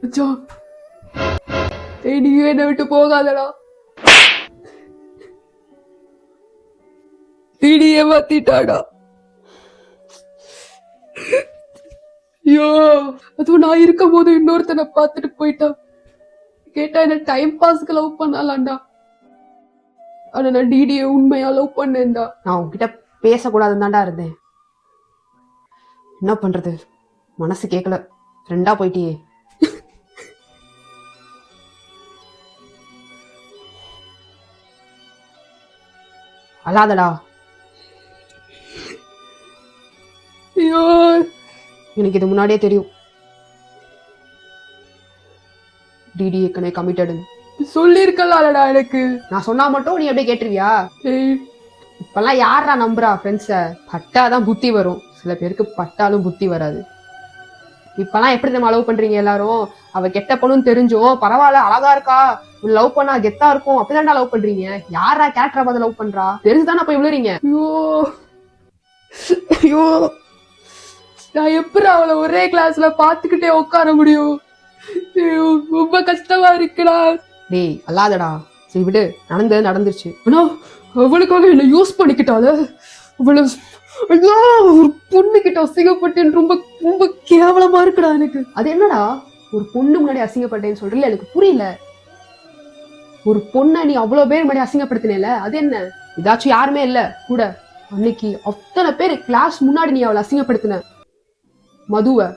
மச்சான், ஏய் நீ என்னை விட்டு போகாதடா. நீ ஏமாத்திட்டாடா. ஐயோ, அதுவும் நான் இருக்கும் போது இன்னொருத்தனை பார்த்துட்டு போயிட்டான். கேட்டா என்ன டைம் பாஸ்க்கு லவ் பண்ணலாம்டா. ஆனா நான் டிடியை உண்மையா லவ் பண்ணேன்டா. நான் உன்கிட்ட பேசக்கூடாதுன்னு தான்டா இருந்தேன். என்ன பண்றது, மனசு கேட்கல. ஃப்ரெண்டா போயிட்டியே. அழாதடா. ஐயோ, எனக்கு இது முன்னாடியே தெரியும். டிடி ஏற்கனவே கமிட்டடு. சொல்லிருக்கலாம்டா எனக்கு. நான் சொன்னா மட்டும் நீ அப்படியே கேட்டுருவியா? ஏய், இப்பெல்லாம் யாரா நம்புறா ஃப்ரெண்ட்ஸ? பட்டாதான் புத்தி வரும், சில பேருக்கு பட்டாலும் புத்தி வராது. இப்பெல்லாம் எப்படி நம்ம லவ் பண்றீங்க எல்லாரும்? அவ கெட்ட பொண்ணுன்னு தெரிஞ்சும் பரவாயில்ல, அழகா இருக்கா, லவ் பண்ணா கெத்தா இருக்கும், அப்படிதான்டா லவ் பண்றீங்க. யாரா கேரக்டரை பார்த்து லவ் பண்றா? தெரிஞ்சுதானே போய் விழுறீங்க. ஐயோ, ஐயோ, நான் எப்படி அவளை ஒரே கிளாஸ்ல பாத்துக்கிட்டே உட்கார முடியும்? ஐயோ, ரொம்ப கஷ்டமா இருக்குடா. டேய் அல்லாதடா, சரி விடு, நடந்துருச்சு. ஆனா அவளுக்காக என்ன யூஸ் பண்ணிக்கிட்டால. அவளை ஐயோ, ஒரு பொண்ணு கிட்ட அசிங்கப்பட்டேன். ரொம்ப ரொம்ப கேவலமா இருக்குடா எனக்கு. அது என்னடா, ஒரு பொண்ணு முன்னாடி அசிங்கப்பட்டேன்னு சொல்றீங்க, எனக்கு புரியல. ஒரு பொண்ணை நீ அவ்வளவு பேர் முன்னாடி அசிங்கப்படுத்தினேல, அது என்ன? இதாச்சும் யாருமே இல்ல கூட? அன்னைக்கு அத்தனை பேர் கிளாஸ் முன்னாடி நீ அவளை அசிங்கப்படுத்தின. மதுவை